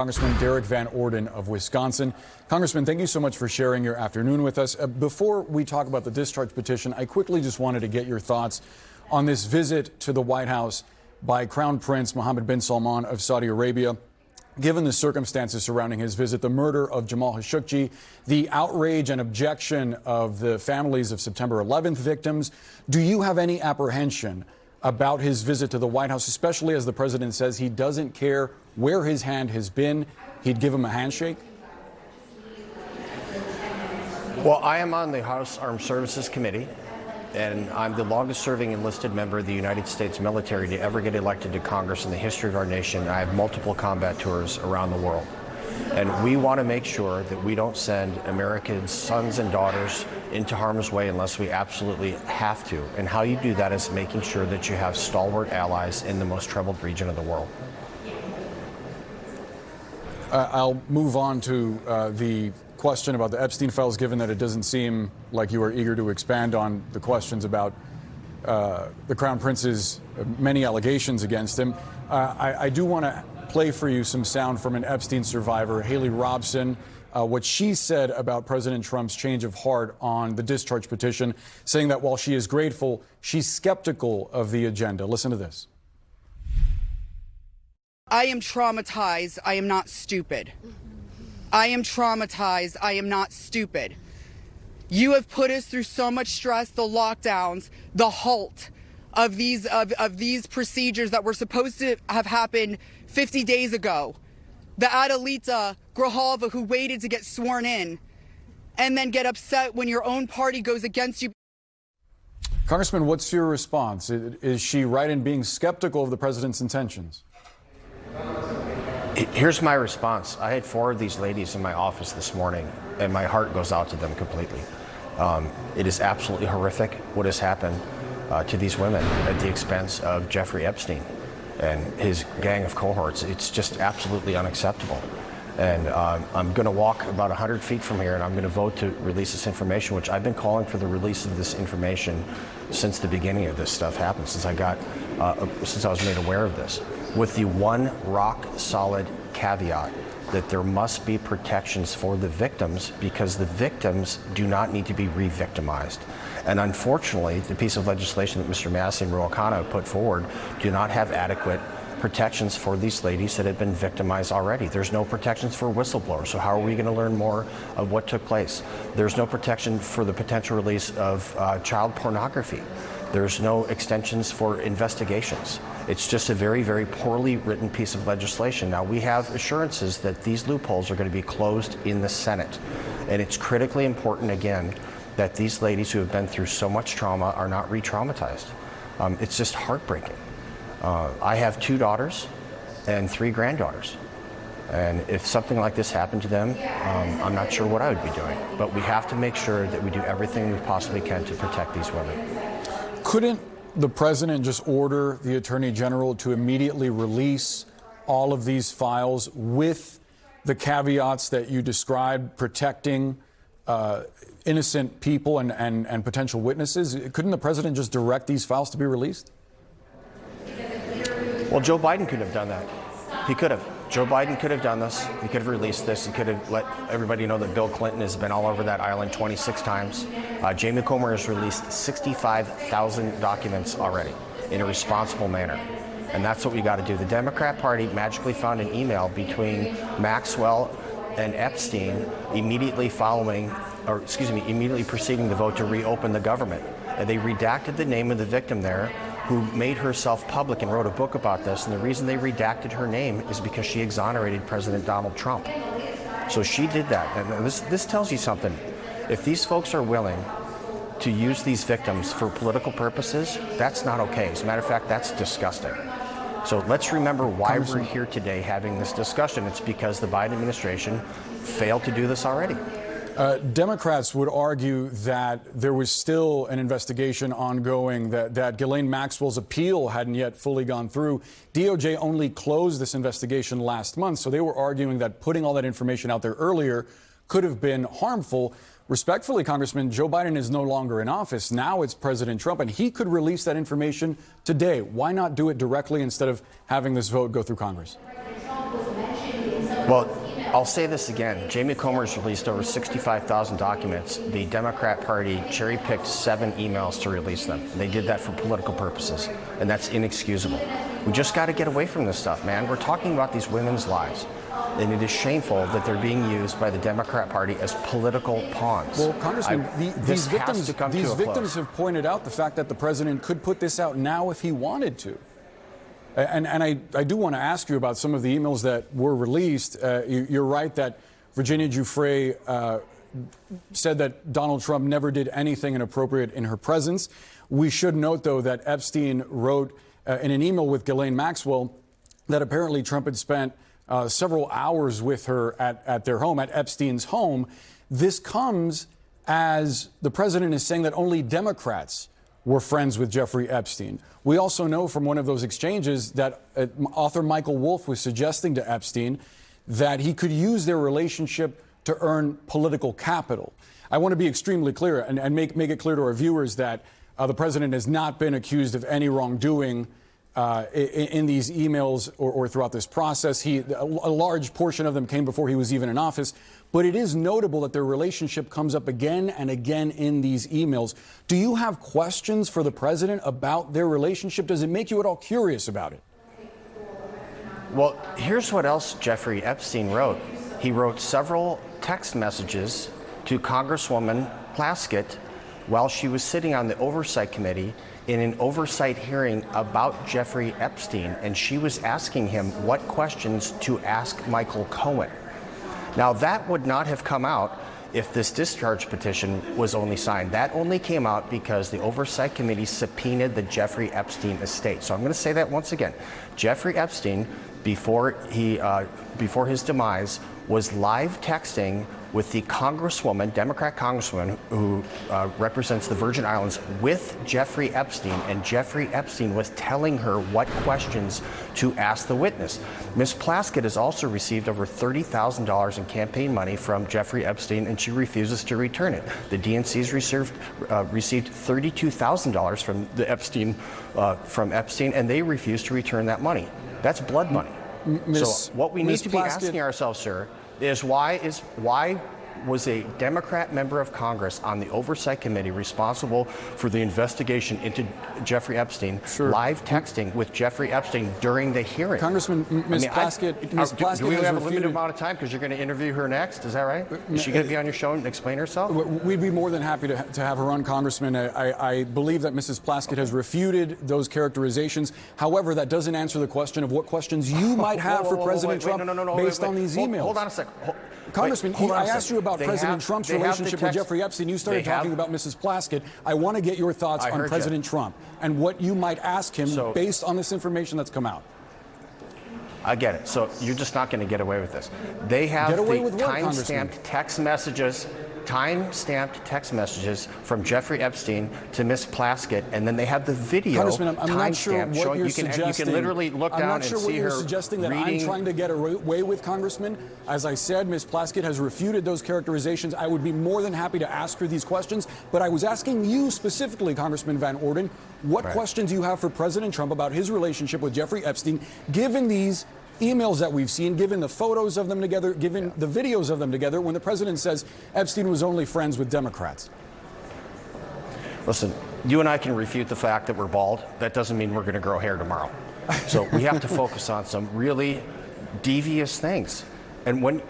Congressman Derek Van Orden of Wisconsin. Congressman, thank you so much for sharing your afternoon with us. Before we talk about the discharge petition, I quickly just wanted to get your thoughts on this visit to the White House by Crown Prince Mohammed bin Salman of Saudi Arabia. Given the circumstances surrounding his visit, the murder of Jamal Khashoggi, the outrage and objection of the families of September 11th victims, do you have any apprehension about his visit to the White House, especially as the president says he doesn't care where his hand has been, he'd give him a handshake? Well, I am on the House Armed Services Committee, and I'm the longest serving enlisted member of the United States military to ever get elected to Congress in the history of our nation. I have multiple combat tours around the world. And we want to make sure that we don't send American sons and daughters into harm's way unless we absolutely have to. And how you do that is making sure that you have stalwart allies in the most troubled region of the world. I'll move on to the question about the Epstein files, given that it doesn't seem like you are eager to expand on the questions about the Crown Prince's many allegations against him. I do want to play for you some sound from an Epstein survivor, Haley Robson, what she said about President Trump's change of heart on the discharge petition, saying that while she is grateful, she's skeptical of the agenda. Listen to this. I am traumatized. I am not stupid. I am traumatized. I am not stupid. You have put us through so much stress, the lockdowns, the halt of these procedures that were supposed to have happened 50 days ago. The Adelita Grijalva who waited to get sworn in and then get upset when your own party goes against you. Congressman, what's your response? Is she right in being skeptical of the president's intentions? Here's my response. I had 4 of these ladies in my office this morning, and my heart goes out to them completely. It is absolutely horrific what has happened to these women at the expense of Jeffrey Epstein and his gang of cohorts. It's just absolutely unacceptable. And I'm going to walk about 100 feet from here, and I'm going to vote to release this information, which I've been calling for the release of this information since the beginning of this stuff happened, since I was made aware of this, with the one rock-solid caveat that there must be protections for the victims, because the victims do not need to be re-victimized. And unfortunately, the piece of legislation that Mr. Massey and Ruokana put forward do not have adequate protections for these ladies that have been victimized already. There's no protections for whistleblowers, so how are we going to learn more of what took place? There's no protection for the potential release of child pornography. There's no extensions for investigations. It's just a very, very poorly written piece of legislation. Now, we have assurances that these loopholes are going to be closed in the Senate. And it's critically important, again, that these ladies who have been through so much trauma are not re-traumatized. It's just heartbreaking. I have 2 daughters and 3 granddaughters. And if something like this happened to them, I'm not sure what I would be doing. But we have to make sure that we do everything we possibly can to protect these women. Couldn't the president just order the attorney general to immediately release all of these files with the caveats that you described, protecting innocent people and potential witnesses? Couldn't the president just direct these files to be released? Well, Joe Biden could have done that. He could have. Joe Biden could have done this. He could have released this. He could have let everybody know that Bill Clinton has been all over that island 26 times. Jamie Comer has released 65,000 documents already in a responsible manner. And that's what we got to do. The Democrat Party magically found an email between Maxwell and Epstein immediately preceding the vote to reopen the government. And they redacted the name of the victim there, who made herself public and wrote a book about this. And the reason they redacted her name is because she exonerated President Donald Trump. So she did that. And this tells you something. If these folks are willing to use these victims for political purposes, that's not okay. As a matter of fact, that's disgusting. So let's remember why we're here today having this discussion. It's because the Biden administration failed to do this already. Democrats would argue that there was still an investigation ongoing, that Ghislaine Maxwell's appeal hadn't yet fully gone through. DOJ only closed this investigation last month, so they were arguing that putting all that information out there earlier could have been harmful. Respectfully, Congressman, Joe Biden is no longer in office. Now it's President Trump, and he could release that information today. Why not do it directly instead of having this vote go through Congress? Well, I'll say this again. Jamie Comer's released over 65,000 documents. The Democrat Party cherry-picked 7 emails to release them. They did that for political purposes, and that's inexcusable. We just got to get away from this stuff, man. We're talking about these women's lives, and it is shameful that they're being used by the Democrat Party as political pawns. Well, Congressman, these victims have pointed out the fact that the president could put this out now if he wanted to. And I do want to ask you about some of the emails that were released. You're right that Virginia Giuffre said that Donald Trump never did anything inappropriate in her presence. We should note, though, that Epstein wrote in an email with Ghislaine Maxwell that apparently Trump had spent several hours with her at their home, at Epstein's home. This comes as the president is saying that only Democrats were friends with Jeffrey Epstein. We also know from one of those exchanges that author Michael Wolff was suggesting to Epstein that he could use their relationship to earn political capital. I want to be extremely clear and make it clear to our viewers that the president has not been accused of any wrongdoing in these emails or throughout this process. A large portion of them came before he was even in office. But it is notable that their relationship comes up again and again in these emails. Do you have questions for the president about their relationship? Does it make you at all curious about it? Well, here's what else Jeffrey Epstein wrote. He wrote several text messages to Congresswoman Plaskett while she was sitting on the Oversight Committee in an oversight hearing about Jeffrey Epstein, and she was asking him what questions to ask Michael Cohen. Now, that would not have come out if this discharge petition was only signed. That only came out because the Oversight Committee subpoenaed the Jeffrey Epstein estate. So I'm going to say that once again. Jeffrey Epstein, before his demise, was live texting with the Congresswoman, Democrat Congresswoman, who represents the Virgin Islands, with Jeffrey Epstein, and Jeffrey Epstein was telling her what questions to ask the witness. Ms. Plaskett has also received over $30,000 in campaign money from Jeffrey Epstein, and she refuses to return it. The DNC's received $32,000 from Epstein, and they refuse to return that money. That's blood money. So what we need to be asking ourselves, sir, is why was a Democrat member of Congress on the Oversight Committee responsible for the investigation into Jeffrey Epstein, live texting with Jeffrey Epstein during the hearing? Congressman, Ms. Plaskett, do we have a limited amount of time because you're going to interview her next? Is that right? Is she going to be on your show and explain herself? We'd be more than happy to have her on, Congressman. I believe that Mrs. Plaskett has refuted those characterizations. However, that doesn't answer the question of what questions you might have for President Trump based on these emails. Hold on a second. Congressman, I asked you about President Trump's relationship with Jeffrey Epstein. You started talking about Mrs. Plaskett. I want to get your thoughts on President Trump and what you might ask him based on this information that's come out. I get it. So you're just not going to get away with this. They have the time-stamped text messages from Jeffrey Epstein to Ms. Plaskett, and then they have the video time-stamped showing you can literally look down and see her reading. I'm not sure what you're suggesting that I'm trying to get away with, Congressman. As I said, Ms. Plaskett has refuted those characterizations. I would be more than happy to ask her these questions, but I was asking you specifically, Congressman Van Orden, what questions you have for President Trump about his relationship with Jeffrey Epstein, given these emails that we've seen, given the photos of them together, given the videos of them together, when the president says Epstein was only friends with Democrats. Listen, you and I can refute the fact that we're bald. That doesn't mean we're going to grow hair tomorrow. So we have to focus on some really devious things. And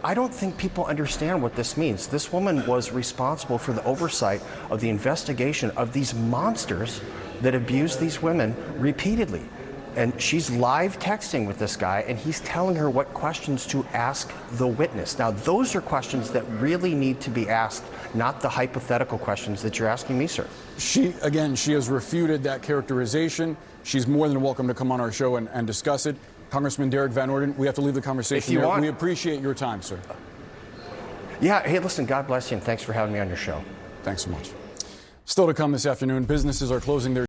I don't think people understand what this means. This woman was responsible for the oversight of the investigation of these monsters that abused these women repeatedly. And she's live texting with this guy, and he's telling her what questions to ask the witness. Now, those are questions that really need to be asked, not the hypothetical questions that you're asking me, sir. She has refuted that characterization. She's more than welcome to come on our show and discuss it. Congressman Derek Van Orden, we have to leave the conversation there. We appreciate your time, sir. Yeah, hey, listen, God bless you, and thanks for having me on your show. Thanks so much. Still to come this afternoon, businesses are closing their